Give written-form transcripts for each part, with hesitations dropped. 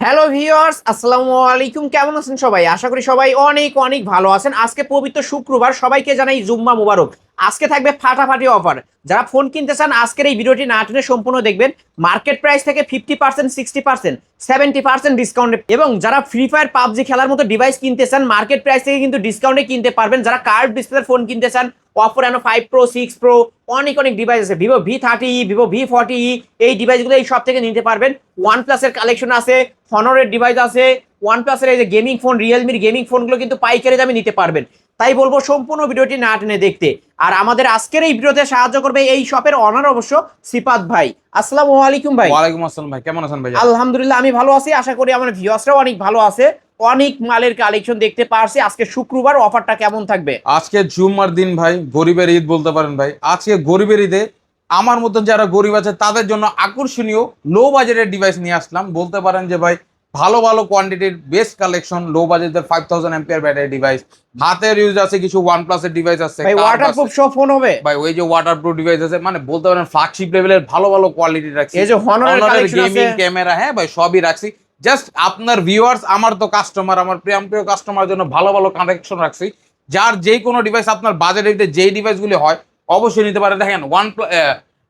Hello viewers, আসসালামু আলাইকুম। কেমন আছেন সবাই? আশা করি সবাই অনেক অনেক ভালো আছেন। আজকে পবিত্র শুক্রবার, সবাইকে জানাই জুম্মা মুবারক। আজকে থাকবে ফাটাফাটি অফার। যারা ফোন কিনতে চান আজকের এই ভিডিওটি না টেনে সম্পূর্ণ দেখবেন। মার্কেট প্রাইস থেকে 50%, 60%, 70% ডিসকাউন্টে, এবং যারা ফ্রি ফায়ার পাবজি খেলার মতো ডিভাইস কিনতে চান মার্কেট প্রাইস থেকে কিন্তু ডিসকাউন্টে কিনতে পারবেন। যারা কার্ভ ডিসপ্লের ফোন কিনতে চান, অপো রেনো 5 প্রো, 6 প্রো, অনেক অনেক ডিভাইস আছে। ভিভো V30, ভিভো V40, এই ডিভাইসগুলো এই সব থেকে নিতে পারবেন। ওয়ানপ্লাসের কালেকশন আছে, হনরের ডিভাইস আছে, ওয়ানপ্লাসের এই যে গেমিং ফোন, রিয়েলমির গেমিং ফোনগুলো কিন্তু পাইকারি দামে নিতে পারবেন। তাই বলবো সম্পূর্ণ ভিডিওটি না টেনে দেখতে। আর আমাদের আজকের এই ভিডিওতে সাহায্য করবে এই শপের অনার অবশ্য সিফাত ভাই। আসসালামু আলাইকুম ভাই। ওয়ালাইকুম আসসালাম ভাই, কেমন আছেন ভাই? আলহামদুলিল্লাহ, আমি ভালো আছি। আশা করি আমার ভিউয়ার্সরাও অনেক ভালো আছে। অনেক মালের কালেকশন দেখতে পারছি। আজকে শুক্রবার, অফারটা কেমন থাকবে? আজকে জুম্মার দিন ভাই, গরিবের ঈদ বলতে পারেন ভাই। আজকে গরিবের ঈদে আমার মতন যারা গরিব আছে তাদের জন্য আকর্ষণীয় লো বাজেটের ডিভাইস নিয়ে আসলাম। বলতে পারেন যে ভাই ভালো ভালো কোয়ান্টিটির বেস্ট কালেকশন, লো বাজেটের 5000 এম্পিয়ার ব্যাটারি ডিভাইস, হাতের ইউজ আছে, কিছু ওয়ানপ্লাসের ডিভাইস আছে ভাই। ওয়াটারপ্রুফ সব ফোন হবে ভাই। ওই যে ওয়াটারপ্রুফ ডিভাইস আছে, মানে বলতে পারেন ফ্ল্যাগশিপ লেভেলের ভালো ভালো কোয়ালিটি রাখছি। এই যে হনরের কালেকশন আছে, গেমিং ক্যামেরা, হ্যাঁ ভাই সবই রাখছি। জাস্ট আপনার ভিউয়ার্স, আমার তো কাস্টমার, আমার প্রিয় কাস্টমার জন্য ভালো ভালো কানেকশন রাখছি। যার যে কোনো ডিভাইস আপনার বাজেটের যেই ডিভাইসগুলি হয় অবশ্যই নিতে পারেন। দেখেন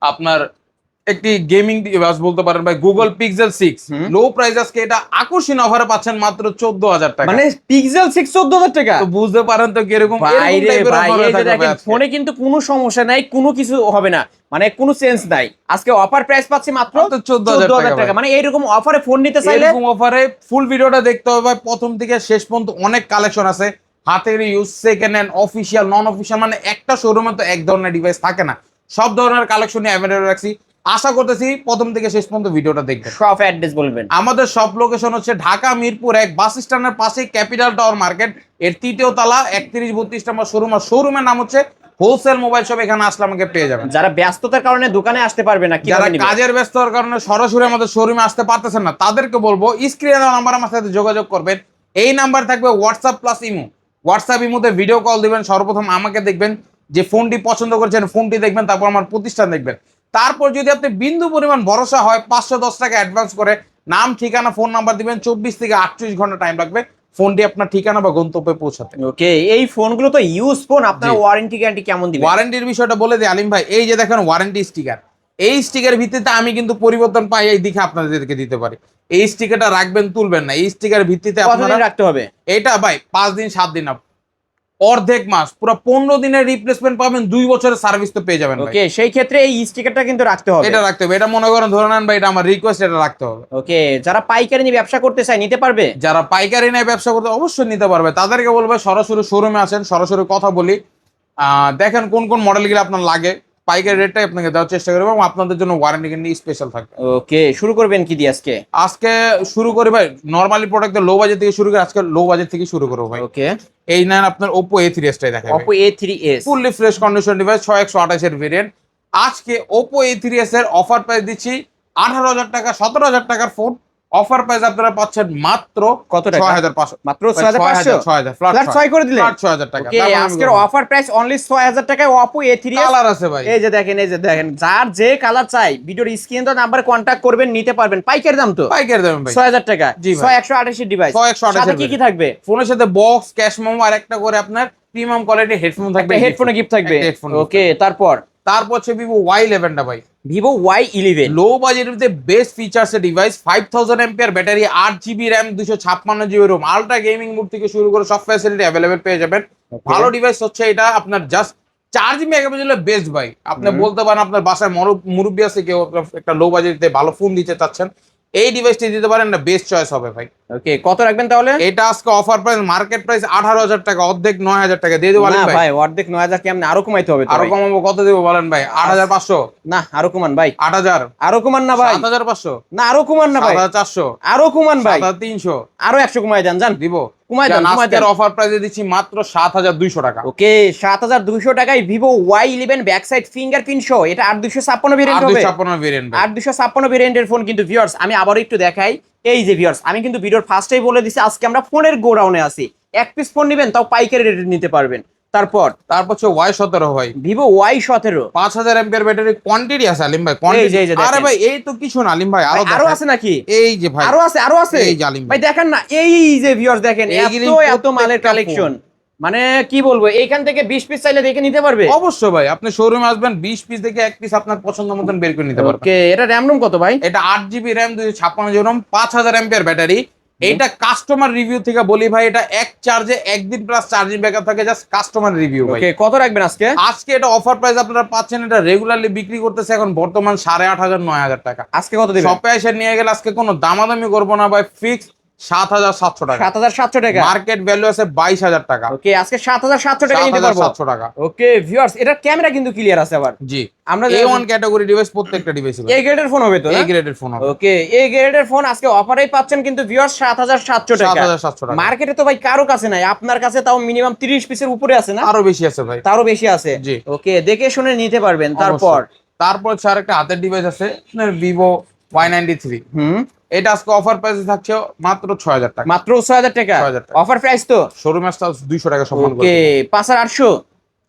আপনার একটি গেমিং ডিভাইস বলতে পারেন ভাই, গুগল পিক্সেল 6 লো প্রাইস। আজকে এটা আকর্ষণীয় অফারে পাচ্ছেন মাত্র 14000 টাকা। মানে পিক্সেল 6 14000 টাকা। তো বুঝতে পারেন তো কিরকম ফোনে কিন্তু কোনো সমস্যা নাই, কোনো কিছু হবে না, মানে কোনো চেঞ্জ নাই। আজকে অফার প্রাইস পাচ্ছি মাত্র 14000 টাকা। মানে এইরকম অফারে ফোন নিতে চাইলে এরকম অফারে ফুল ভিডিওটা দেখতে হবে ভাই, প্রথম থেকে শেষ পর্যন্ত। অনেক কালেকশন আছে, হাতের ইউজ, সেকেন্ড হ্যান্ড, অফিসিয়াল, নন অফিসিয়াল, মানে একটা শোরুমে তো এক ধরনের ডিভাইস থাকে না। সব ধরনের কালেকশন অ্যাভেলেবল রাখছি। আশা করতেছি প্রথম থেকে শেষ পর্যন্ত ভিডিওটা দেখবেন। শপ অ্যাড্রেস বলবেন। আমাদের শপ লোকেশন হচ্ছে ঢাকা মিরপুর 1 বাস স্ট্যান্ডের পাশে ক্যাপিটাল টাওয়ার মার্কেট, এর তৃতীয় তলা, 31-32 নম্বর শোরুম। আর শোরুমের নাম হচ্ছে হোলসেল মোবাইল শপ। এখানে আসলে আমাকে পেয়ে যাবেন। যারা ব্যস্ততার কারণে দোকানে আসতে পারবে না, যারা কাজের ব্যস্ততার কারণে সরাসরি আমাদের শোরুমে আসতে পারতেছেন না, তাদেরকে বলবো স্ক্রিনে দেওয়া নাম্বার আমার সাথে যোগাযোগ করবেন। এই নাম্বার থাকবে হোয়াটসঅ্যাপ প্লাস ইমো। হোয়াটসঅ্যাপ ইমোতে ভিডিও কল দিবেন, সর্বপ্রথম আমাকে দেখবেন, যে ফোনটি পছন্দ করেছেন ফোনটি দেখবেন, তারপর আমার প্রতিষ্ঠান দেখবেন। তারপর যদি আপনি বিন্দু পরিমাণ ভরসা হয় 510 টাকা অ্যাডভান্স করে নাম, ঠিকানা, ফোন নাম্বার দিবেন। 24 থেকে 38 ঘন্টা টাইম লাগবে ফোনটি আপনার ঠিকানা বা গন্তব্যে পৌঁছাতে। ওকে, এই ফোনগুলো তো ইউজ ফোন, আপনারা ওয়ারেন্টি গ্যারান্টি কেমন দিবেন? ওয়ারেন্টির বিষয়টা বলে দিই আলিম ভাই। এই যে দেখেন ওয়ারেন্টি স্টিকার, এই স্টিকারের ভিত্তিতে আমি কিন্তু পরিবর্তন পাই, এই দিকে আপনাদেরকে দিতে পারি। এই স্টিকারটা রাখবেন, তুলবেন না। এই স্টিকারের ভিত্তিতে আপনারা রাখতে হবে এটা ভাই 5 দিন 7 দিন না, অর্ধেক মাস, পুরো 15 দিনের রিপ্লেসমেন্ট পাবেন, 2 বছরের সার্ভিস তো পেয়ে যাবেন। ওকে, সেই ক্ষেত্রে এই স্টিকারটা কিন্তু রাখতে হবে। এটা রাখতে হবে, এটা মনে করেন ধরে নেন ভাই, এটা আমার রিকোয়েস্ট, এটা রাখতে হবে। ওকে, যারা পাইকারি নিয়ে ব্যবসা করতে চায় নিতে পারবে? যারা পাইকারি নিয়ে ব্যবসা করতে অবশ্যই নিতে পারবে, তাদেরকে বলবে সরাসরি শোরুমে আসেন, সরাসরি কথা বলি, দেখেন কোন কোন মডেলগুলো আপনার লাগে, পাইকারি রেটটাই আপনাকে দেওয়ার চেষ্টা করবো, এবং আপনাদের জন্য ওয়ারেন্টি কিন্তু স্পেশাল থাকবে। ওকে, শুরু করবেন কি দিয়ে আজকে? আজকে শুরু করি ভাই নরমালি প্রোডাক্ট লো বাজেট থেকে শুরু করে, আজকে লো বাজেট থেকে শুরু করবো ভাই। ওকে, এই নেন আপনার Oppo A3s টাই দেখাবো। Oppo A3s fully fresh condition device, 6128 এর ভেরিয়েন্ট। আজকে Oppo A3s এর অফার প্রাইস দিচ্ছি 18000 টাকা, 17000 টাকার ফোন। অফার প্রাইস আপনারা পাচ্ছেন মাত্র কত টাকা? 6500, মাত্র 6500, 6000 ফ্ল্যাট 6 করে দিলে 6000 টাকা। ওকে, আজকের অফার প্রাইস অনলি 6000 টাকায় Oppo A3s। কালার আছে ভাই, এই যে দেখেন, যার যে কালার চাই ভিডিওর স্ক্রিনে তো নাম্বার কন্টাক্ট করবেন, নিতে পারবেন। পাইকারি দাম তো পাইকারি দেবেন ভাই 6000 টাকা। জি ভাই, 6128 ডিভাইস, 6128 সাথে কি থাকবে? ফোনের সাথে বক্স, ক্যাশ মেমো, আর একটা করে আপনার প্রিমিয়াম কোয়ালিটি হেডফোন থাকবে। হেডফোনে গিফট থাকবে। ওকে, তারপর হচ্ছে Vivo Y11 টা ভাই, Vivo Y11 লো বাজেটের বেস্ট ফিচার্স এর device, 5000 ampere battery, 8GB RAM, 256GB ROM, ultra gaming mode থেকে শুরু করে সব ফ্যাসিলিটি অ্যাভেলেবেল পেয়ে যাবেন। ভালো ডিভাইস হচ্ছে এটা, আপনার জাস্ট 4GB মেগাপিক্সেলের বেস্ট ভাই। আপনি বলতে পারেন আপনার বাসায় মুরব্বী আছে, কেউ একটা লো বাজেটে ভালো ফোন দিতে চাচ্ছেন, এই ডিভাইসটি দিতে পারেন, না বেস্ট চয়েস হবে ভাই। ওকে, কত রাখবেন তাহলে? এটা আজকে অফার প্রাইস মার্কেট প্রাইস 18000 টাকা, অর্ধেক 9000 টাকা দিয়ে দেবো ভাই। অর্ধেক 9000 কি আপনি আরো কমাইতে হবে? আরো কমাবো, কত দেবো বলেন ভাই? 8500 না, আরো কমান ভাই। 8000 আরো কমান না ভাই। 7500 না, আরো কমান না ভাই। 7400 আরো কমান ভাই। 7300 আরো 100 কমাই দেন, জান দিব। কমাই দেন। আজকের অফার প্রাইসে দিচ্ছি মাত্র 7200 টাকা। ওকে, 7200 টাকায় Vivo Y11 back side fingerprint সহ, এটা 8256 ভেরিয়েন্ট হবে। 8256 ভেরিয়েন্ট ভাই, 8256 ভেরিয়েন্টের ফোন কিন্তু ভিউয়ার্স আমি আবার একটু দেখাই। এই যে ভিউয়ার্স, আমি কিন্তু ভিডিওর ফার্স্টেই বলে দিছি আজকে আমরা ফোনের গোডাউনে আছি। এক পিস ফোন নেবেন তাও পাইকারি রেটে নিতে পারবেন। তারপর হচ্ছে Y17 ভাই, Vivo Y17 5000 MPR battery quantity আছে আলিম ভাই, এই যে, কোয়ান্টিটি। এই যে আরে দেখেন। ভাই এই তো কিছু না আলিম ভাই, ভাই, আরো দেখেন। আছে নাকি? এই যে ভাই আরো আছে এই যে আলিম ভাই, দেখেন না, এই যে ভিউয়ার্স দেখেন, এইগুলি এত মালের প্রত্যেকটা কালেকশন, মানে কি বলবো, এইখান থেকে 20 পিস চাইলে দেখে নিতে পারবে। অবশ্যই ভাই, আপনি শোরুমে আসবেন 20 পিস দেখে এক পিস আপনার পছন্দ মতন বের করে নিতে পারবেন। ওকে, এটা র‍্যাম রুম কত ভাই? এটা 8GB RAM 256GB ROM 5000 MPR battery. এইটা কাস্টমার রিভিউ থেকে বলি ভাই, এটা এক চার্জে একদিন প্লাস চার্জিং ব্যাকআপ থাকে, জাস্ট কাস্টমার রিভিউ ভাই। ওকে, কত রাখবেন আজকে? আজকে এটা অফার প্রাইস আপনারা পাচ্ছেন, এটা রেগুলারলি বিক্রি করতেছে এখন বর্তমান 8500 9000 টাকা। আজকে কত দিবেন? শপে এসে নিয়ে গেলে আজকে কোনো দামাদামি করবো না ভাই, ফিক্স 7700 টাকা। 7700 টাকা। মার্কেট ভ্যালু আছে 22000 টাকা। ওকে, আজকে 7700 টাকা নিতে পারবো। 7700 টাকা। ওকে ভিউয়ার্স, এটার ক্যামেরা কিন্তু ক্লিয়ার আছে আবার। জি, আমরা A1 ক্যাটাগরি ডিভাইস, প্রত্যেকটা ডিভাইস এই গ্রেডের ফোন হবে তো? এই গ্রেডের ফোন হবে। ওকে, এই গ্রেডের ফোন আজকে অফারেই পাচ্ছেন কিন্তু ভিউয়ার্স 7700 টাকা। 7700 টাকা। মার্কেটে তো ভাই কারো কাছে নাই, আপনার কাছে তাও মিনিমাম 30 পিসের উপরে আছে না? আরো বেশি আছে ভাই, তারও বেশি আছে। জি। ওকে, দেখে শুনে নিতে পারবেন। তারপর হচ্ছে আরেকটা হাতের ডিভাইস আছে আপনার ভিভো Y93। এটা আজকে অফার প্রাইসে থাকছে মাত্র 6000 টাকা। মাত্র 6000 টাকা 6000 টাকা। অফার প্রাইস তো? শোরুমে আসতে 200 টাকা সম্মান করে। ওকে,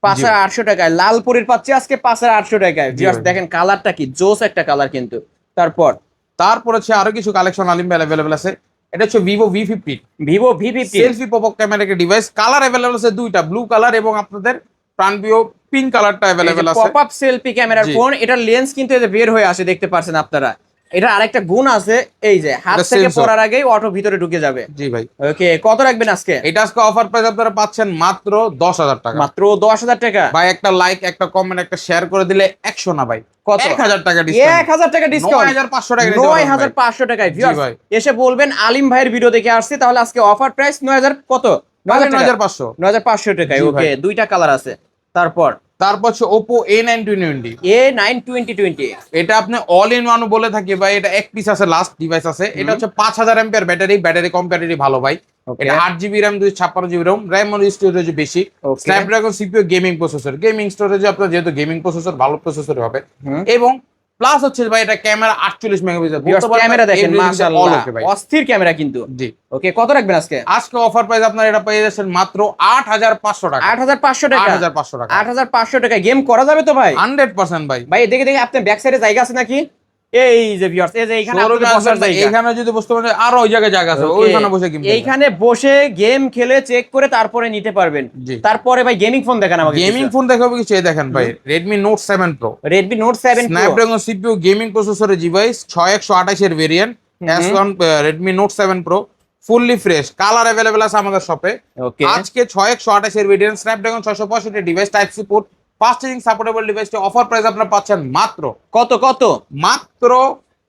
5800 টাকায় লালপুরির পাচ্ছে আজকে 5800 টাকায়। ভিউয়ার্স ভাই। দেখেন কালারটা কি জোস একটা কালার কিন্তু। তারপর হচ্ছে আরো কিছু কালেকশন আলিম ভাই अवेलेबल আছে। এটা হচ্ছে Vivo V50, Vivo V50 selfie pop up camera একটা ডিভাইস। কালার अवेलेबल আছে দুইটা, ব্লু কালার এবং আপনাদের প্রাণপ্রিয় পিঙ্ক কালারটা अवेलेबल আছে। পপ আপ সেলফি ক্যামেরার জি। ফোন, এটার লেন্স কিন্তু এই যে বের হয়ে আসে, দেখতে পাচ্ছেন আপনারা। এটা আরেকটা গুণ আছে, এই যে হাত এটা থেকে sensor। পড়ার আগেই অটো ভিতরে ঢুকে যাবে। জি ভাই, ওকে, কত রাখবেন আজকে? এটা আজকে অফার প্রাইস আপনারা পাচ্ছেন মাত্র 10000 টাকা। মাত্র 10000 টাকা। ভাই একটা লাইক, একটা কমেন্ট, একটা শেয়ার করে দিলে 100 না ভাই, কত? 1000 টাকা ডিসকাউন্ট। 1000 টাকা ডিসকাউন্ট। 9500 টাকা নিতে পারবেন ভাই। 9500 টাকায় জি ভিউয়ার্স ভাই। এসে বলবেন আলিম ভাইয়ের ভিডিও দেখে আসছি, তাহলে আজকে অফার প্রাইস 9000 কত? 9500। 9500 টাকায়। জি ওকে, ভাই। দুইটা কালার আছে। তারপর হচ্ছে Oppo A9 2020। A9 2020। এটা আপনি অল ইন ওয়ান বলে থাকি ভাই, এটা এক পিস আছে, লাস্ট ডিভাইস আছে। এটা হচ্ছে 5000 এমপিআর ব্যাটারি কম্পারেটিভ ভালো ভাই। Okay. এটা 8GB RAM 256GB ROM, RAM আর স্টোরেজ বেশি। Okay. Snapdragon CPU gaming processor, gaming স্টোরেজে আপনার যেহেতু গেমিং প্রসেসর, ভালো প্রসেসর হবে। এবং প্লাস হচ্ছে ভাই এটা ক্যামেরা 48 মেগাপিক্সেল। ক্যামেরা দেখেন মাশাআল্লাহ, অস্থির ক্যামেরা কিন্তু। জি। ওকে, কত রাখবেন আজকে? আজকে অফার প্রাইস আপনারা এটা পেয়ে যাচ্ছেন মাত্র 8500 টাকা। 8500 টাকা। 8500 টাকা। 8500 টাকা গেম করা যাবে তো ভাই? 100% ভাই। ভাই দেখে দেখে আপনার ব্যাক সাইডে জায়গা আছে নাকি? এই যে ভিউয়ার্স, এই যে এখানে শোরুমে আপনাদের বসার আসবেন ভাই, জায়গা। এখানে যদি বসতে পারেন আরো ওই জায়গায় জায়গা আছে, Okay, ওইখানে বসে গেম এইখানে বসে গেম খেলে চেক করে তারপরে নিতে পারবেন। জি। তারপরে ভাই গেমিং ফোন দেখান আমাকে। গেমিং ফোন দেখাবো কিছু, এই দেখেন ভাই Redmi Note 7 Pro, Redmi Note 7 Pro। Snapdragon CPU gaming প্রসেসরের ডিভাইস, 6128 এর variant, S1 Redmi Note 7 Pro, fully fresh. Colour available আছে আমাদের শপে। ওকে, আজকে 6128 এর variant, Snapdragon 665 device, type C port, fast charging supportable ডিভাইসটি অফার প্রাইস আপনারা পাচ্ছেন মাত্র কত? মাত্র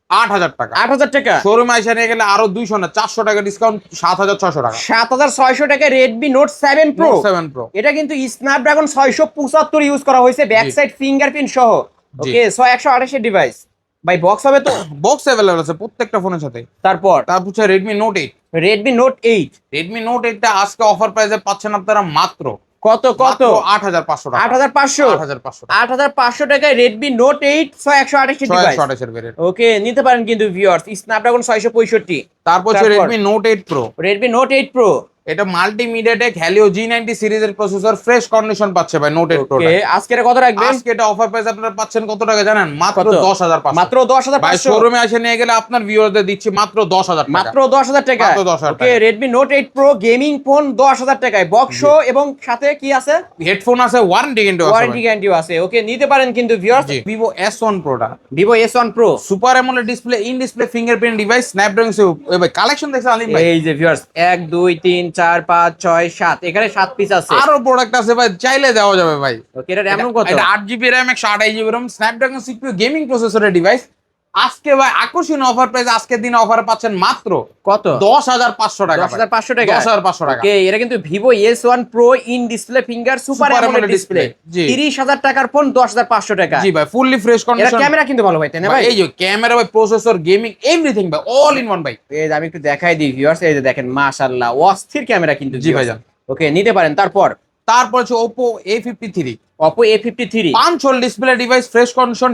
8000 টাকা। 8000 টাকা। শোরুমে এসে নিয়ে গেলে আরো 200 না 400 টাকা ডিসকাউন্ট, 7600 টাকা। 7600 টাকা Redmi Note 7 Pro। Note 7 Pro এটা কিন্তু স্ন্যাপড্রাগন 675 ইউজ করা হয়েছে, ব্যাক সাইড ফিঙ্গারপ্রিন্ট সহ। জি। ওকে, 128 এর ডিভাইস। ভাই বক্স হবে তো? বক্স अवेलेबल আছে প্রত্যেকটা ফোনের সাথে। তারপর হচ্ছে Redmi Note 8। Redmi Note 8। Redmi Note 8 টা আজকে অফার প্রাইসে পাচ্ছেন আপনারা মাত্র কত? 8500 টাকা। 8500। 8500 টাকা। 8500 টাকায় Redmi Note 8 128 এর ডিভাইস। 628 এর ভেরিয়েন্ট। ওকে, নিতে পারেন কিন্তু ভিউয়ার্স, স্ন্যাপড্রাগন 665। তারপর হচ্ছে তারপর? Redmi Note 8 Pro। Redmi Note 8 Pro। এটা মাল্টিমিডিয়া টেক Helio G90 সিরিজের প্রসেসর, ফ্রেশ কন্ডিশন পাচ্ছে ভাই Note 8 Pro ওকে, টা। আজকে কত রাখবেন? আজকে এটা অফার প্রাইস আপনারা পাচ্ছেন কত টাকা জানেন? মাত্র কত? 10500। মাত্র ভাই 10500। শোরুমে এসে নিয়ে গেলে আপনার ভিউয়ারদের দিচ্ছি মাত্র 10000 টাকা। মাত্র 10000 টাকা। মাত্র 10,000 ওকে, টাকা। Redmi Note 8 Pro gaming phone 10000 টাকায়, বক্স এবং সাথে কি আছে? হেডফোন আছে, ওয়ারেন্টি কিন্তু আছে। ওয়ারেন্টি গ্যারান্টিও আছে। ওকে, নিতে পারেন কিন্তু ভিউয়ার্স। জি। Vivo S1 Pro টা, Vivo S1 Pro। Super AMOLED display, in display fingerprint device, Snapdragon ভাই কালেকশন দেখছেন আলিম ভাই? এই যে ভিউয়ার্স 1 2 3 4 5 6 7, এখানে 7 পিস আছে। আরো প্রোডাক্ট আছে ভাই, চাইলে দেওয়া যাবে ভাই। ওকে, এটা RAM কত? এটা 8GB RAM 128GB ROM, Snapdragon CPU gaming প্রসেসরের ডিভাইস। আজকে ভাই আকর্ষণীয় অফার প্রাইস, আজকের দিনে অফারে পাচ্ছেন মাত্র কত? 10500 টাকা। 10500 টাকা। 10500 টাকা। ওকে, এটা কিন্তু Vivo S1 Pro in display finger super Super AMOLED AMOLED display. display, জি। 30000 টাকার ফোন 10500 টাকা। জি ভাই, ফুললি ফ্রেশ এটা কন্ডিশন। ক্যামেরা কিন্তু ভালো ভাই, তাই না ভাই? এই যে ক্যামেরা ভাই, প্রসেসর, গেমিং, এভরিথিং ভাই, অল ইন ওয়ান ভাই। এই যে আমি একটু দেখাই দিই ভিউয়ার্স, এই যে দেখেন মাশাআল্লাহ, অস্থির ক্যামেরা কিন্তু। জি ভাইজান। ওকে, নিতে পারেন। তারপর হচ্ছে Oppo A53, Oppo A53 5 whole display device, fresh condition,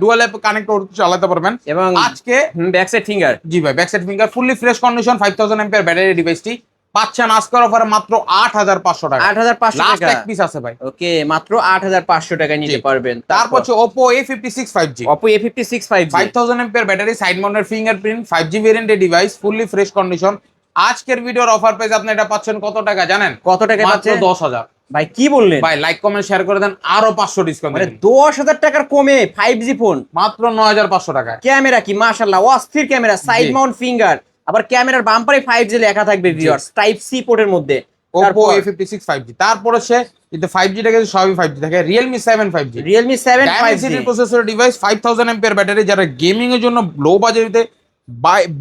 dual app connect করে চালাতে পারবেন। এবং আজকে ব্যাক সাইড ফিঙ্গার। জি ভাই, back side finger, fully fresh condition, 5000 MPR battery ডিভাইসটি। পাচ্ছেন আজকের অফারে মাত্র 8500 টাকা। 8500 লাস্ট টাকা। এক পিস আছে ভাই। ওকে, মাত্র 8500 টাকায় নিতে পারবেন। তারপর হচ্ছে Oppo A56 5G, Oppo A56 5G, 5000 mAh battery, side mounted fingerprint, 5G ভেরিয়েন্টের ডিভাইস, ফুললি ফ্রেশ কন্ডিশন। আজকের ভিডিওর অফার প্রাইস আপনি এটা পাচ্ছেন কত টাকা জানেন? কত টাকা মাত্র পাচ্ছেন? 10000। ভাই কি বললেন? ভাই লাইক কমেন্ট শেয়ার করে দেন, আরো 500 ডিসকাউন্ট মানে দিবেন। 10000 টাকার কমে 5G ফোন, মাত্র 9500 টাকায়। ক্যামেরা কি মাশাআল্লাহ অস্থির ক্যামেরা, সাইড মাউন্ট ফিঙ্গার, আবার ক্যামেরার বাম্পারে 5G লেখা থাকবে ভিউয়ার্স, টাইপ সি পোর্টের মধ্যে। Oppo A56 5G। তারপর হচ্ছে কিন্তু 5G টাকে সবই 5G থাকে। Realme 7 5G, Realme 7 5G, Dimensity processor device, 5000 mAh battery. যারা গেমিং এর জন্য লো বাজেটে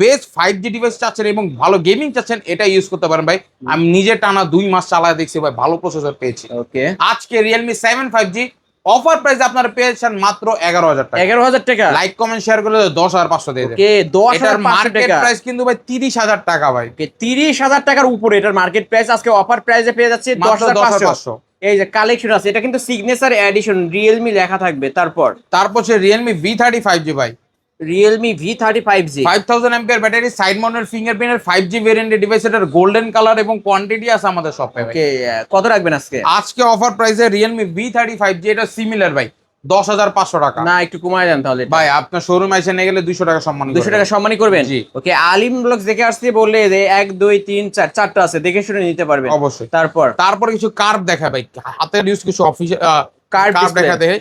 বেস্ট 5G ডিভাইস চাচ্ছেন এবং ভালো গেমিং চাচ্ছেন, এটা ইউজ করতে পারেন ভাই। আমি নিজে টানা 2 মাস চালায় দেখছি ভাই, ভালো প্রসেসর পেয়েছি। ওকে, আজকে Realme 7 5G অফার প্রাইস আপনারা পেয়েছেন মাত্র 11000 টাকা। 11000 টাকা। লাইক কমেন্ট শেয়ার করলে 10500 দিয়ে দেন। ওকে, এটার 10500 মার্কেট টাকা। প্রাইস কিন্তু ভাই 30000 টাকা ভাই। ওকে, 30000 টাকার উপরে এটার মার্কেট প্রাইস। আজকে অফার প্রাইসে পেয়ে যাচ্ছে মাত্র 10500। এই যে কালেকশন আছে, এটা কিন্তু সিগনেচার এডিশন, Realme লেখা থাকবে। তারপর হচ্ছে Realme V30 5G ভাই, Realme V30 5G, 5000 mAh battery, side mounted ফিঙ্গারপ্রিন্টের 5G ভেরিয়েন্টের ডিভাইস। এটার গোল্ডেন কালার এবং কোয়ান্টিটি আছে আমাদের শপে ভাই। ওকে, কত রাখবেন আজকে? আজকে অফার প্রাইসে Realme V30 5G এটা সিমিলার ভাই 10500 টাকা। না একটু কমায় দেন তাহলে। ভাই আপনার শোরুমে এসে নিয়ে গেলে 200 টাকা সম্মান 200 টাকা সম্মানই করবেন। জি। ওকে, আলিম ব্লগস দেখে আসছে বললে যে 1 2 3 4 চারটা আছে, দেখে শুনে নিতে পারবেন অবশ্যই। তারপর কিছু কার্ভ দেখা ভাই, হাতের ইউজ কিছু অফিসিয়াল Curve কার্ভ display। দেখা দেয়।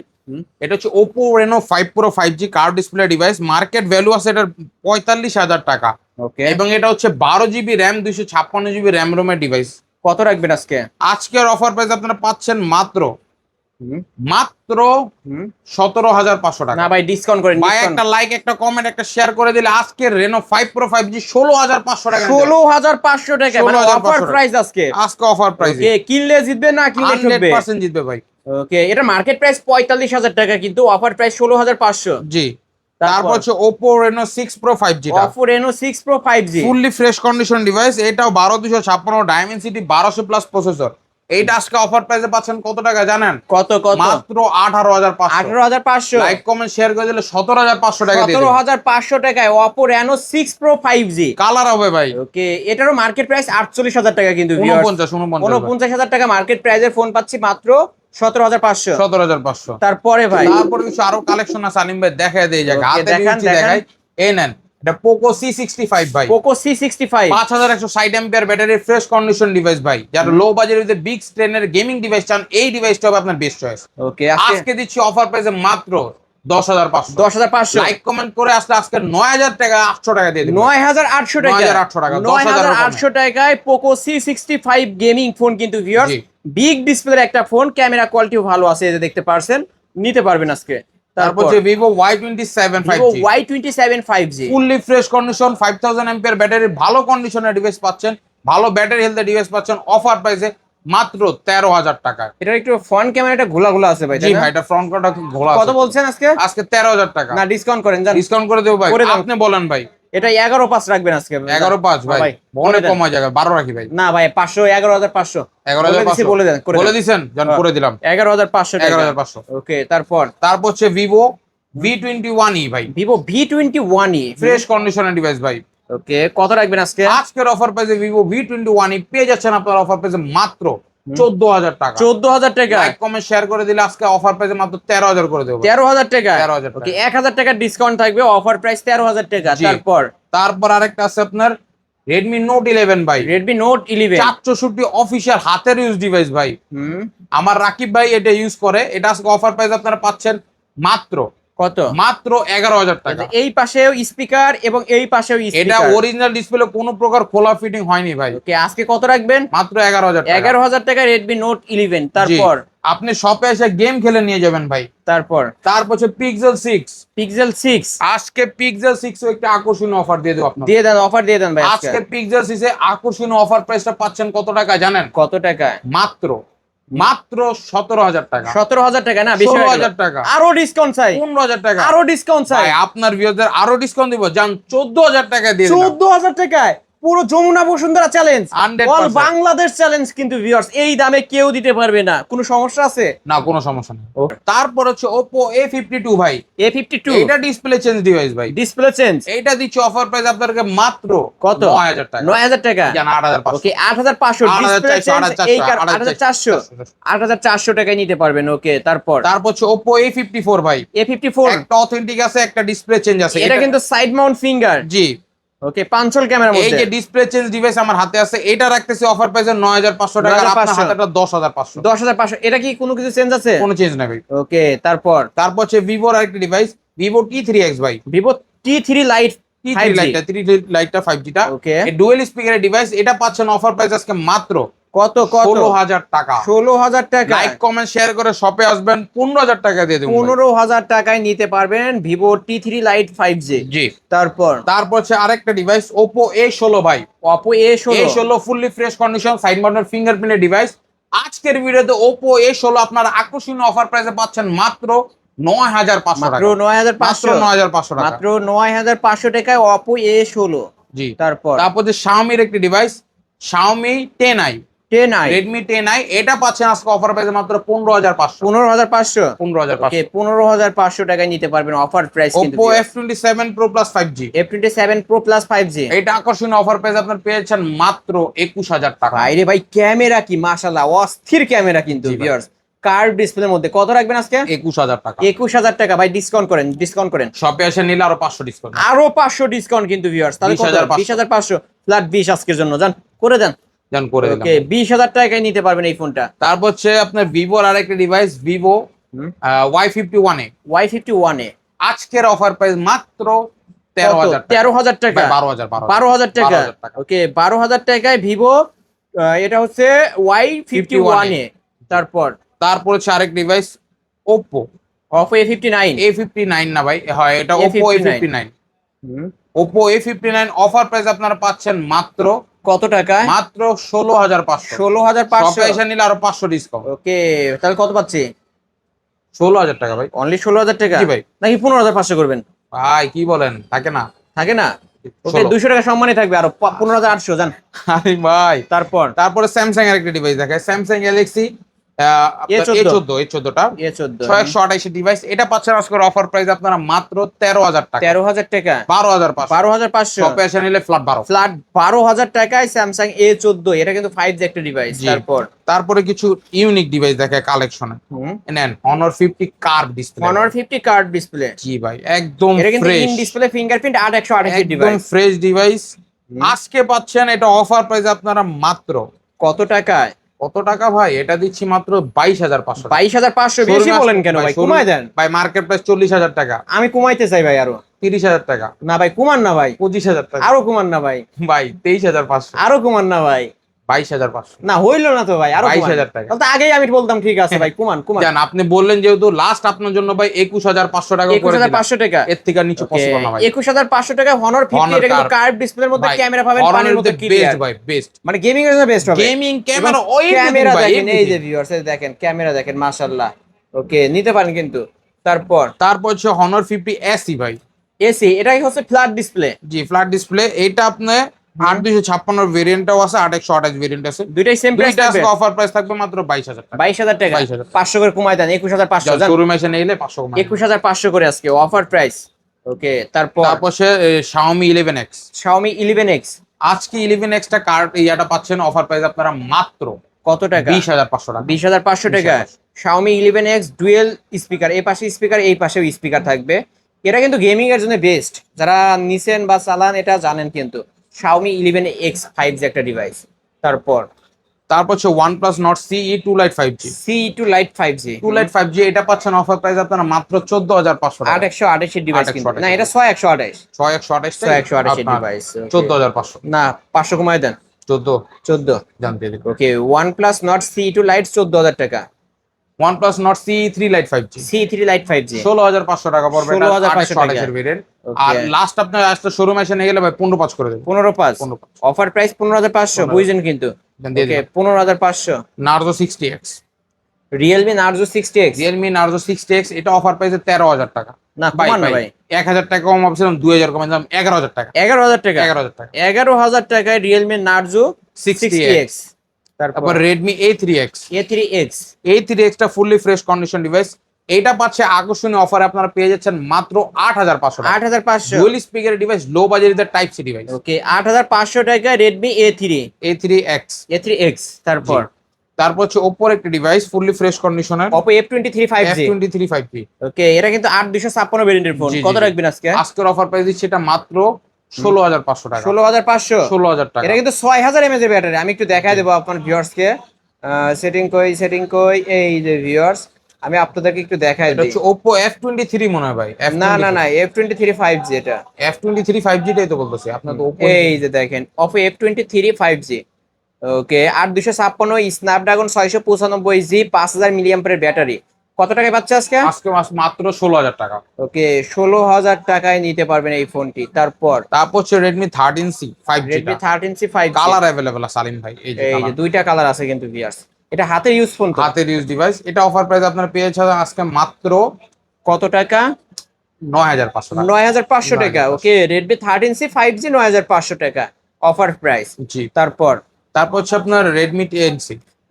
এটা হচ্ছে Oppo Reno 5 Pro 5G curve display device. Market value আছে এটার 45000 টাকা। ওকে, এবং এটা হচ্ছে 12GB র্যাম 256GB র্যাম রোমের ডিভাইস। কত রাখবেন আজকে? আজকের অফার প্রাইস আপনারা পাচ্ছেন মাত্র 17500 টাকা। না ভাই ডিসকাউন্ট করেন। ভাই একটা লাইক, একটা কমেন্ট, একটা শেয়ার করে দিলে আজকের Reno 5 Pro 5G 16500 টাকা। 16500 টাকা মানে 16500 অফার প্রাইস আজকে। আজকে অফার প্রাইস ওকে, কিনলে জিতবে না কিনলে ঠকবে। 100% জিতবে ভাই। ওকে, এটা মার্কেট প্রাইস 45000 টাকা, কিন্তু অফার প্রাইস 16500। জি। তারপর হচ্ছে Oppo Reno 6 Pro 5G টা Oppo Reno 6 Pro 5G, fully fresh condition device. এটাও 12256 Dimensity 1200 প্লাস প্রসেসর। এইটা আজকে অফার প্রাইসে পাচ্ছেন কত টাকা জানেন? কত মাত্র 18500। 18500। লাইক কমেন্ট শেয়ার করে দিলে 17500 টাকা দিয়ে দেব। 17500 টাকায় Oppo Reno 6 Pro 5G colour হবে ভাই। ওকে, এটারও মার্কেট প্রাইস 48000 টাকা, কিন্তু 49000 টাকা মার্কেট প্রাইসের ফোন পাচ্ছি মাত্র 17500। 17500। তারপরে ভাই তারপরে কিছু আরো কালেকশন আছে আলিম ভাই, দেখায় দেই জায়গা Okay, হাতে দেখান, দিচ্ছি দেখাই। এই নেন, এটা Poco C65 ভাই, Poco C65, 5160 mAh battery, fresh condition device ভাই। যারা লো বাজেটের বিগ স্ক্রিনের গেমিং ডিভাইস চান, এই ডিভাইসটা হবে আপনার বেস্ট চয়েস। ওকে, আজকে দিচ্ছি অফার প্রাইসে মাত্র 10500। 10500। লাইক কমেন্ট করে আসলে আজকে 9000 টাকা 800 টাকা দিয়ে দিন। 9800 টাকা, 9800 টাকা, 9800 টাকায় Poco C65 গেমিং ফোন, কিন্তু ভিউয়ার্স জি। বিগ ডিসপ্লের একটা ফোন, ক্যামেরা কোয়ালিটিও ভালো আছে, এই যে দেখতে পারছেন, নিতে পারবেন আজকে। তারপর যে Vivo Y27 Vivo 5G Y27 5G, fully fresh condition, 5000 mAh battery, ভালো কন্ডিশনের ডিভাইস পাচ্ছেন, ভালো ব্যাটারি হেলথের ডিভাইস পাচ্ছেন অফার প্রাইসে মাত্র 13000 টাকা। এটার একটু ফ্রন্ট ক্যামেরাটা ঘোলা ঘোলা আছে ভাই, জি তাই না? ভাই, এটা ফ্রন্ট ক্যামেরা ঘোলা কত বলছেন আজকে? আজকে 13000 টাকা। না ডিসকাউন্ট করেন, জান ডিসকাউন্ট করে দেব ভাই, করে দাও। আপনি বলেন ভাই। এটা 11500 রাখবেন আজকে। 11500 ভাই, অনেক কম জায়গা 12 রাখি ভাই। না ভাই 500, 11500 11500 বলে দেন, বলে দিছেন, জান করে দিলাম 11500 টাকা। 11500। ওকে, তারপর হচ্ছে Vivo V21e ভাই, Vivo V21e, ফ্রেশ কন্ডিশনের ডিভাইস ভাই। ওকে, কত রাখবেন আজকে? আজকের অফার প্রাইসে Vivo V21e পেয়ে যাচ্ছেন আপনার অফার প্রাইসে মাত্র 14000 টাকা। 14000 টাকা, লাইক কমেন্ট শেয়ার করে দিলে আজকে অফার প্রাইসে মাত্র 13000 করে দেব। 13000 টাকা। 13000 ওকে, 1000 টাকার ডিসকাউন্ট থাকবে, অফার প্রাইস 13000 টাকা। জি। তারপর আরেকটা আছে আপনার Redmi Note 11 ভাই, Redmi Note 11, 464 অফিশিয়াল হাতের ইউজ ডিভাইস ভাই। আমার রাকিব ভাই এটা ইউজ করে। এটা আজকে অফার প্রাইস আপনারা পাচ্ছেন মাত্র কত? মাত্র 11000 টাকা। এই পাশেও স্পিকার এবং এই পাশেও এটা স্পিকার। অরিজিনাল ডিসপ্লে কোনো প্রকার খোলা ফিটিং হয়নি ভাই। ওকে, আজকে কত রাখবেন? মাত্র 11000 টাকা। 11000 টাকা Redmi Note 11। জি। তারপর আপনি শপে এসে গেম খেলে নিয়ে যাবেন ভাই। তারপর হচ্ছে Pixel 6, Pixel 6 আজকে Pixel 6 ও একটা আকর্ষণীয় অফার দিয়ে দেব আপনাদের। দিয়ে দেন, অফার দিয়ে দেন ভাই আজকে। আজকে Pixel 6 এ আকর্ষণীয় অফার প্রাইসটা পাচ্ছেন কত টাকা জানেন? কত টাকা? মাত্র 17000 টাকা। 17000 টাকা না, বেশি হয়ে গেল। 16000 টাকা। আরো ডিসকাউন্ট চাই, 15000 টাকা। আরো ডিসকাউন্ট চাই। ভাই আপনার ভিউয়ারদের আরো ডিসকাউন্ট দিব, জান 14000 টাকা দিয়ে দিলাম। 14000 টাকায় পুরো Jamuna Bashundhara challenge, 100% all Bangladesh challenge কিন্তু ভিউয়ার্স, এই দামে কেউ দিতে পারবে না। কোনো সমস্যা আছে? না, কোনো সমস্যা নেই। তারপর হচ্ছে Oppo A52 ভাই, A52 এটা ডিসপ্লে চেঞ্জ ডিভাইস ভাই, ডিসপ্লে চেঞ্জ, এইটা দিচ্ছি অফার প্রাইস আপনাদেরকে মাত্র কত? 9000 টাকা। 9000 টাকা, জান 8500। ওকে 8500 ডিসপ্লে চেঞ্জ, এই 8400 8400 টাকায় নিতে পারবেন। ওকে তারপর হচ্ছে Oppo A54 ভাই, A54 একটা অথেন্টিক আছে, একটা ডিসপ্লে চেঞ্জ আছে। এটা কিন্তু সাইড মাউন্ট ফিঙ্গার, জি, ওকে পাঞ্চল ক্যামেরার এই মধ্যে। যে ডিসপ্লে চেঞ্জ ডিভাইস আমার হাতে আছে, এটা রাখতেছি অফার প্রাইসে 9500 টাকা, আর আপনার 9500 হাতে এটা 10500। 10500, এটা কি কোনো কিছু চেঞ্জ আছে? কোনো চেঞ্জ নাই ভাই। ওকে তারপর হচ্ছে Vivoর আরেকটা ডিভাইস, Vivo T3X ভাই, Vivo T3 Lite T3 5G। লাইটটা, 3 লাইটটা 5G টা, ওকে এই ডুয়াল স্পিকারের ডিভাইস, এটা পাচ্ছেন অফার প্রাইস আজকে মাত্র কত 16000 টাকা। 16000 টাকা, লাইক কমেন্ট শেয়ার করে শপে আসবেন, 15000 টাকা দিয়ে দেবো। 15000 টাকায় নিতে পারবেন Vivo T3 Lite 5G। জি, তারপর হচ্ছে আরেকটা ডিভাইস Oppo A16 ভাই, Oppo A16 fully fresh condition, side mounted ফিঙ্গারপ্রিন্টের ডিভাইস। আজকের ভিডিওতে Oppo A16 আপনারা আকর্ষণীয় অফার প্রাইসে পাচ্ছেন মাত্র 9500 টাকা। মাত্র 9500, 9500 টাকা। মাত্র 9500 টাকায় Oppo A16। জি, তারপর যে Xiaomi এর একটি device, Xiaomi 10i, 10i, Redmi 10i, এটা পাচ্ছেন আজকে অফার প্রাইসে মাত্র 15500। 15500, 15500। ওকে 15500 টাকায় নিতে পারবেন অফার প্রাইস কিন্তু। Oppo F27 Pro Plus 5G, F27 Pro Plus 5G, এটা আকর্ষণীয় অফার প্রাইস আপনার পেয়েছেন মাত্র 21000 টাকা। ভাইরে ভাই ক্যামেরা কি মাশাআল্লাহ, অস্থির ক্যামেরা কিন্তু জি ভাই। ভিউয়ার্স। কার্ভ ডিসপ্লের মধ্যে কত রাখবেন আজকে? 21000 টাকা। 21000 টাকা ভাই, ডিসকাউন্ট করেন, ডিসকাউন্ট করেন। শপে এসে নিলে আরো 500 ডিসকাউন্ট। আরো 500 ডিসকাউন্ট কিন্তু ভিউয়ার্স, তাহলে কত? 20500 ফ্ল্যাট 20 আজকের জন্য জান করে দেন। জান করে দিলাম। ওকে 20000 টাকায় নিতে পারবেন এই ফোনটা। তারপর হচ্ছে আপনার Vivoর আরেকটা ডিভাইস, Vivo Y51 এ, Y51 এ আজকের অফার প্রাইস মাত্র 13000 টাকা। 13000 টাকা, 12000 টাকা, ওকে 12000 টাকায় ভিভো, এটা হচ্ছে Y51 এ। তারপর হচ্ছে আরেক ডিভাইস Oppo Oppo A59 না ভাই, হয় এটা Oppo A59। Oppo A59 offer price আপনারা পাচ্ছেন মাত্র কত টাকায়? মাত্র 16500। 16500, শপে এসে নিলে আরো 500 ডিসকাউন্ট। ওকে তাহলে কত পাচ্ছি? 16000 টাকা ভাই। অনলি 16000 টাকা? জি ভাই। নাকি 15500 করবেন? ভাই কি বলেন, থাকে না? থাকে না, ওকে 200 টাকা সম্মানই থাকবে, আরো 15800 জান। আরে ভাই, তারপরে স্যামসাং এর একটা ডিভাইস দেখায়, স্যামসাং গ্যালাক্সি A14 টা, A14 628 ডিভাইস, এটা পাচ্ছেন আজকের অফার প্রাইস আপনারা মাত্র 13000 টাকা। 13000 টাকা, 12500 শপে এসে নিলে ফ্ল্যাট 12। ফ্ল্যাট 12000 টাকায় স্যামসাং A14, এটা কিন্তু 5G একটা ডিভাইস। তারপরে কিছু ইউনিক ডিভাইস দেখায় কালেকশনে, নেন Honor 50 curve display, Honor 50 curve display. জি ভাই, একদম এটা কিন্তু fresh in display fingerprint 8128 device, একদম ফ্রেশ ডিভাইস। আজকে পাচ্ছেন এটা অফার প্রাইস আপনারা মাত্র কত টাকায়? কত টাকা ভাই? এটা দিচ্ছি মাত্র 22500। 22500 বেশি বলেন কেন ভাই, কমায় দেন ভাই। মার্কেট প্রাইস 40000 টাকা, আমি কমাইতে চাই ভাই আরো 30000 টাকা। না ভাই কমান না ভাই, 25000 টাকা। আরো কমান না ভাই, ভাই 23500। আরো কমান না ভাই, 22500। না হইলো না তো ভাই, আরো 22000 টাকা। তাহলে তো আগেই আমি বলতাম ঠিক আছে ভাই, কমান জান আপনি বললেন যেহেতু লাস্ট আপনার জন্য ভাই 21500 টাকা করে দিলাম। 21500 টাকা, এর থেকে নিচে পসিবল না ভাই। 21500 টাকা Honor 50, এটা কিন্তু কার্ভ ডিসপ্লের মধ্যে ক্যামেরা পাবেন পানির মতো ক্লিয়ার ভাই, বেস্ট মানে গেমিং এর জন্য বেস্ট হবে। গেমিং ক্যামেরা, ওই ক্যামেরা দেখেন, এই যে ভিউয়ার্স দেখেন ক্যামেরা দেখেন মাশাআল্লাহ, ওকে নিতে পারেন কিন্তু। তারপর হচ্ছে Honor 50 SE ভাই, এসি, এটাই হচ্ছে ফ্ল্যাট ডিসপ্লে। জি, ফ্ল্যাট ডিসপ্লে। এটা আপনি 8256 ভেরিয়েন্টও আছে, 8128 ভেরিয়েন্ট আছে, দুইটাই সেম প্রাইস থাকবে। অফার প্রাইস থাকবে মাত্র 22000 টাকা। 22000 টাকা, 500 করে কমায় দেন, 21500 জান। শোরুমে এসে নিলে 500 কমাই। 21500 করে আজকে অফার প্রাইস। ওকে তারপর সে Xiaomi 11X, Xiaomi 11X, আজকে 11X টা কার্ড ইয়াটা পাচ্ছেন অফার প্রাইস আপনারা মাত্র কত টাকা? 20500 টাকা। 20500 টাকা। Xiaomi 11X ডুয়েল স্পিকার, এই পাশে স্পিকার, এই পাশেও স্পিকার থাকবে। এটা কিন্তু গেমিং এর জন্য বেস্ট, যারা নিছেন বা চালান এটা জানেন কিন্তু। Xiaomi 11X 5G একটা ডিভাইস। তারপর হচ্ছে OnePlus Nord CE2 Lite 5G, CE2 Lite 5G, 2 Lite 5G, এটা পাচ্ছেন অফার প্রাইস আপনারা মাত্র 14500 টাকা। 8128 এর ডিভাইস কিন্তু না, এটা 6128 6128 এর ডিভাইস। 14500 না 500 কমায় দেন, 14 জানতে দিন। ওকে OnePlus Nord CE2 Lite 14000 টাকা। OnePlus Nord CE3 Lite 5G, C3 Lite 5G 16500 টাকা পড়বে, এটা 16500 টাকা 28 এর ভেরিয়েন্ট। আর লাস্ট আপনার আসলে শোরুম এসে নিয়ে গেলে ভাই 15.5 করে দেব। 15.5 অফার প্রাইস 15500 বুঝছেন কিন্তু। ওকে 15500। Narzo 60X, Realme Narzo 60X। Realme Narzo 60X, এটা অফার প্রাইসে 13,000 টাকা। না কমান না ভাই, 1,000 টাকা কম ভাবছিলাম, 2,000 কমাই দিলাম, 11,000 টাকা। 11,000 টাকা, 11,000 টাকা 11,000 টাকায় রিয়েলমি নার্জো 60X। তারপর রেডমি A3X। A3X A3X টা ফুললি ফ্রেশ কন্ডিশন ডিভাইস। এইটা পাচ্ছে আকর্ষণীয় অফারে, আপনারা পেয়ে যাচ্ছেন মাত্র 8,500 টাকা। 8,500। ডুয়াল স্পিকার ডিভাইস, লো বাজেটের টাইপ সি ডিভাইস। ওকে 8,500 টাকায় রেডমি A3X। A3X। তারপর হচ্ছে ওপ্পোর একটা ডিভাইস ফুললি ফ্রেশ কন্ডিশনের, Oppo F23 5G। F23 5G। ওকে এটা কিন্তু 8256 ভেরিয়েন্টের ফোন। জি, কত জি। রাখবেন আজকে? আজকের অফার প্রাইস দিচ্ছি এটা মাত্র 16,500 টাকা। 16,500। 16,000 টাকা। এটা কিন্তু 6000 mAh এর ব্যাটারি। আমি একটু দেখাই দেবো আপনার ভিউয়ার্স কে। সেটিং কই এই যে ভিউয়ার্স, আমি আপনাদেরকে একটু দেখাই এটা দিই। হচ্ছে ওপ্পো F23 মনে হয় ভাই। না F23 5G এটা। F23 5G টাই তো বলতেছি, আপনার তো ওপ্পো। এই যে দেখেন Oppo F23 5G। ওকে 8256 স্ন্যাপড্রাগন 695G 5000 মিলিঅ্যাম্পিয়ারের ব্যাটারি। কত টাকায় পাচ্ছে আজকে? আজকে মাত্র 16,000 টাকা। ওকে 16,000 টাকায় নিতে পারবেন এই ফোনটি। তারপর হচ্ছে Redmi 13C 5G। Redmi 13C 5G। Colour available আছে সালিম ভাই, এই যে এই যে colour। দুইটা কালার আছে কিন্তু ভিউয়ার্স। এটা হাতের ইউজ ফোন তো? হাতের ইউজ ডিভাইস। এটা অফার প্রাইস আপনারা পেয়েছেন আজকে মাত্র কত টাকা? 9,500 টাকা। 9,500 টাকা। ওকে Redmi 13C 5G 9,500 টাকা অফার প্রাইস। জি। তারপর হচ্ছে আপনার Redmi 10C।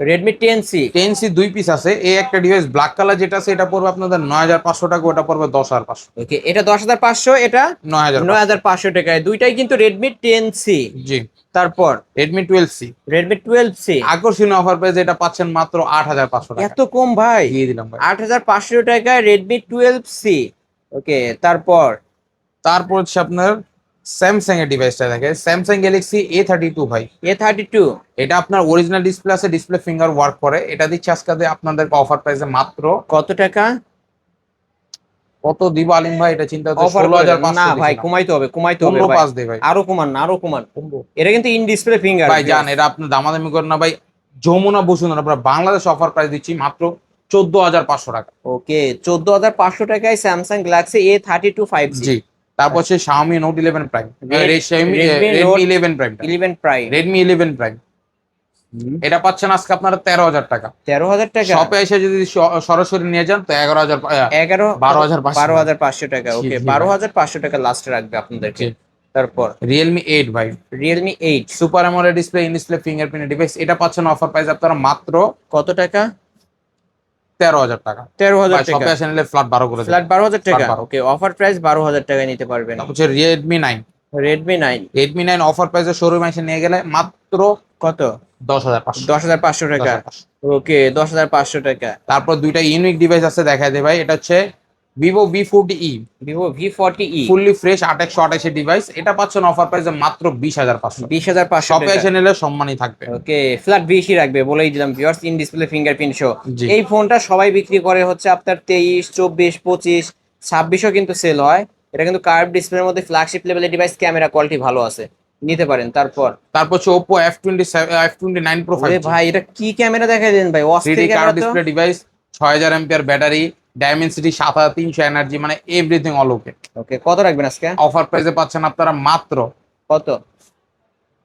Redmi 10C 10C দুই পিস আছে। এই একটা ডিভাইস ব্ল্যাক কালার যেটা আছে এটা পড়বে আপনাদের 9,500 টাকা, ওটা পড়বে 10,500। ওকে এটা 10,500, এটা 9,500। 9,500 টাকায়। দুইটাই কিন্তু Redmi 10C। জি। তারপর Redmi 12C Redmi 12C আকর্ষণীয় অফার প্রাইস, এটা পাচ্ছেন মাত্র 8,500 টাকা। এত কম ভাই? দিয়ে দিলাম ভাই। 8,500 টাকায় Redmi 12C। ওকে তারপর হচ্ছে আপনার স্যামসাং এর ডিভাইসটা দেখে, স্যামসাং গ্যালাক্সি A32 ভাই। A32 এটা আপনার অরিজিনাল ডিসপ্লে আছে, ডিসপ্লে ফিঙ্গার ওয়ার্ক করে। এটা দিচ্ছে আজকে আপনাদেরকে অফার প্রাইসে মাত্র কত টাকা? কত দিব আলিম ভাই, এটা চিন্তা করতে অফার 16,500 না ভাই, কমাইতে হবে 15,500 দে ভাই। আরো কমান না, আরো কমান। এটা কিন্তু ইন ডিসপ্লে ফিঙ্গার ভাই জান, এটা আপনি দামাদামি করেন না ভাই। যমুনা বসুন্ধরা আপনার বাংলাদেশ অফার প্রাইস দিচ্ছি মাত্র 14,500 টাকা। ওকে 14,500 টাকায় স্যামসাং গ্যালাক্সি A32 5G। জি। হচ্ছে Xiaomi Note 11 Prime, Redmi Redmi 11 Prime, 11 Prime। Redmi 11 Prime। এটা পাচ্ছেন আজকে আপনারা 13,000 টাকা। 13,000 টাকা। শপে এসে যদি সরাসরি নিয়ে যান তো 12,500 টাকা। ওকে 12,500 টাকা লাস্ট রাখবে আপনাদেরকে। তারপর Realme 8 ভাই। Realme 8 super AMOLED display, in display fingerprint device. এটা পাচ্ছেন অফার প্রাইস আপনারা মাত্র কত টাকা? 13,000 টাকা। 13,000 টাকা। শপে এসে নিলে ফ্ল্যাট 12 করে ফ্ল্যাট 12,000 টাকা। ফ্ল্যাট 12। ওকে অফার প্রাইস 12,000 টাকায় নিতে পারবেন। হচ্ছে Redmi 9। Redmi 9 অফার প্রাইসে শোরুমে এসে নিয়ে গেলে মাত্র কত? 10,500। 10,500 টাকা। ওকে 10,500 টাকা। তারপর দুইটা ইউনিক ডিভাইস আছে দেখায় দে ভাই। এটা হচ্ছে Vivo V40e, Vivo V40e fully fresh 828 এর ডিভাইস। এটা পাচ্ছেন অফার প্রাইসে মাত্র 20,500। 20,500 শপে টাকা। এসে নিলে সম্মানই থাকবে। ওকে ফ্ল্যাট 20 রাখবে বলেই দিলাম viewers, in display fingerprint show. জি। এই ফোনটা সবাই বিক্রি করে হচ্ছে আপনার 23, 24, 25, 26ও কিন্তু সেল হয়। এটা কিন্তু কার্ভ ডিসপ্লের মধ্যে ফ্ল্যাগশিপ লেভেলের ডিভাইস, ক্যামেরা কোয়ালিটি ভালো আছে, নিতে পারেন। তারপর হচ্ছে Oppo F29 Pro 5G। ভাই এটা কি ক্যামেরা দেখাই দেন ভাই, অস্থির 3D ক্যামেরা কার্ভ তো। Display device, 6,000 MPR battery, Dimensity 7,300 energy, মানে এভরিথিং অল ওকে। ওকে কত রাখবেন আজকে? অফার প্রাইসে পাচ্ছেন আপনারা মাত্র কত?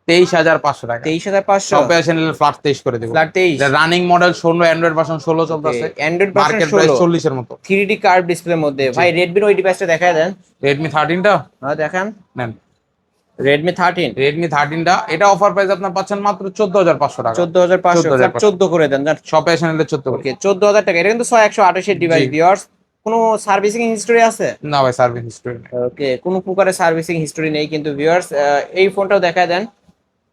23,500 টাকা। 23,500। শপে এসে নিলে ফ্ল্যাট 23 করে দেব। Flat 23। Running model 16, Android version 16 চলতেছে। অ্যান্ড্রয়েড ভার্সন মার্কেট প্রাইস 40 এর মতো। 3D কার্ভ ডিসপ্লের মধ্যে। ভাই রেডমির ওই ডিভাইসটা দেখায় দেন। Redmi 13 টা হ্যাঁ দেখান। নেন। Redmi 13 টা এটা অফার প্রাইস আপনার পাচ্ছেন মাত্র 14,500 টাকা। 14,500 14 করে দেন জান। শপে এসে নিলে 14 করে। ওকে 14,000 টাকা। এটা কিন্তু 128 এর ডিভাইস জি। ভিউয়ার্স। কোনো সার্ভিসিং হিস্টোরি আছে? না ভাই, সার্ভিস হিস্টরি নেই। ওকে কোনো প্রকারের সার্ভিসিং হিস্টোরি নেই কিন্তু ভিউয়ার্স। এই ফোনটাও দেখায় দেন।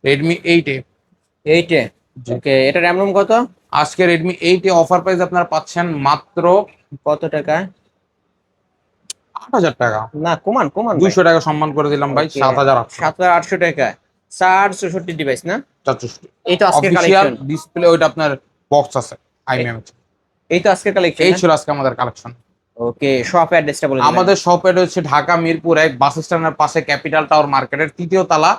Redmi 8A। এইটে। জি। ওকে এটা র্যাম রোম কত? আজকে Redmi 8A অফার প্রাইস আপনারা পাচ্ছেন মাত্র কত টাকা? 8,000 টাকা। না কমান 200 টাকা সম্মান করে দিলাম ভাই। 7,800। 7,800 টাকা। 464 ডিভাইস না? 64। এই তো আজকের অফিশিয়াল কালেকশন। ডিসপ্লে ওইটা আপনার বক্স আছে IMEI। এই তো আজকের কালেকশন। এই ছিল আজকে আমাদের কালেকশন। ওকে শপ অ্যাড্রেসটা বলে দিন। আমাদের শপ অ্যাড্রেস হচ্ছে ঢাকা মিরপুর 1 বাস স্ট্যান্ডের পাশে ক্যাপিটাল টাওয়ার মার্কেটের 3য় তলা,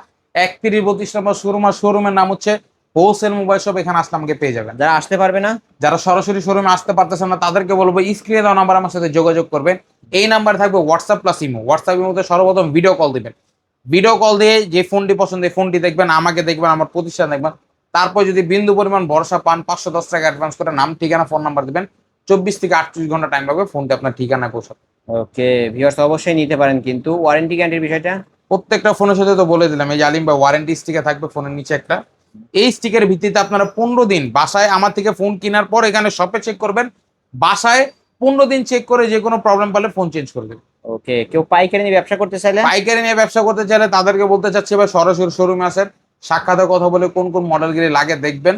31 নম্বর শোরুম। আর শোরুমের নাম হচ্ছে হোলসেল মোবাইল শপ। এখানে আসলে আমাকে পেয়ে যাবেন। যারা আসতে পারবে না, যারা সরাসরি শোরুমে আসতে পারতেছেন না, তাদেরকে বলবো স্ক্রিনে দেওয়া নাম্বার আমার সাথে যোগাযোগ করবেন। এই নাম্বার থাকবে হোয়াটসঅ্যাপ প্লাস ইমো। হোয়াটসঅ্যাপ ইমোতে সর্বপ্রথম ভিডিও কল দিবেন। ভিডিও কল দিয়ে যে ফোনটি পছন্দ এই ফোনটি দেখবেন, আমাকে দেখবেন, আমার প্রতিষ্ঠান দেখবেন। তারপর যদি বিন্দু পরিমাণ ভরসা পান 510 টাকা অ্যাডভান্স করে নাম ঠিকানা ফোন নাম্বার দিবেন, 24 থেকে 38 ঘন্টা টাইম লাগবে ফোনটি আপনার ঠিকানায় পৌঁছাতে। ওকে ভিউয়ার্স, অবশ্যই নিতে পারেন, কিন্তু ওয়ারেন্টি গ্যারান্টির বিষয়টা প্রত্যেকটা ফোনের সাথে তো বলে দিলাম, এই যে আলিম ভাই ওয়ারেন্টি স্টিকার থাকবে ফোনের নিচে একটা। এই স্টিকের ভিত্তিতে আপনারা 15 দিন বাসায় আমার থেকে ফোন কেনার পর এখানে শপে চেক করবেন, বাসায় 15 দিন চেক করে যে কোনো প্রবলেম পালে ফোন চেঞ্জ করে দেবেন। ওকে, কেউ পাইকারি নিয়ে ব্যবসা করতে চাইলে? পাইকারি নিয়ে ব্যবসা করতে চাইলে তাদেরকে বলতে চাচ্ছি ভাই সরাসরি শোরুমে আসেন, সাক্ষাতে কথা বলে কোন কোন মডেলগুলি লাগে দেখবেন,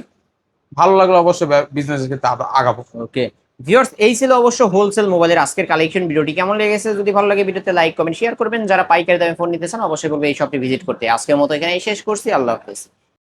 ভালো লাগলে অবশ্যই বিজনেসের ক্ষেত্রে আগাবো। ওকে ভিউয়ার্স, এই ছিল অবশ্য হোলসেল মোবাইলের আজকের কালেকশন। ভিডিওটি কেমন লেগেছে যদি ভালো লাগে ভিডিওতে লাইক কমেন্ট শেয়ার করবেন। যারা পাইকারি দামে ফোন নিতে চান অবশ্যই বলবো এই শপটি ভিজিট করতে। আজকের মতো এখানেই শেষ করছি, আল্লাহ হাফেজ।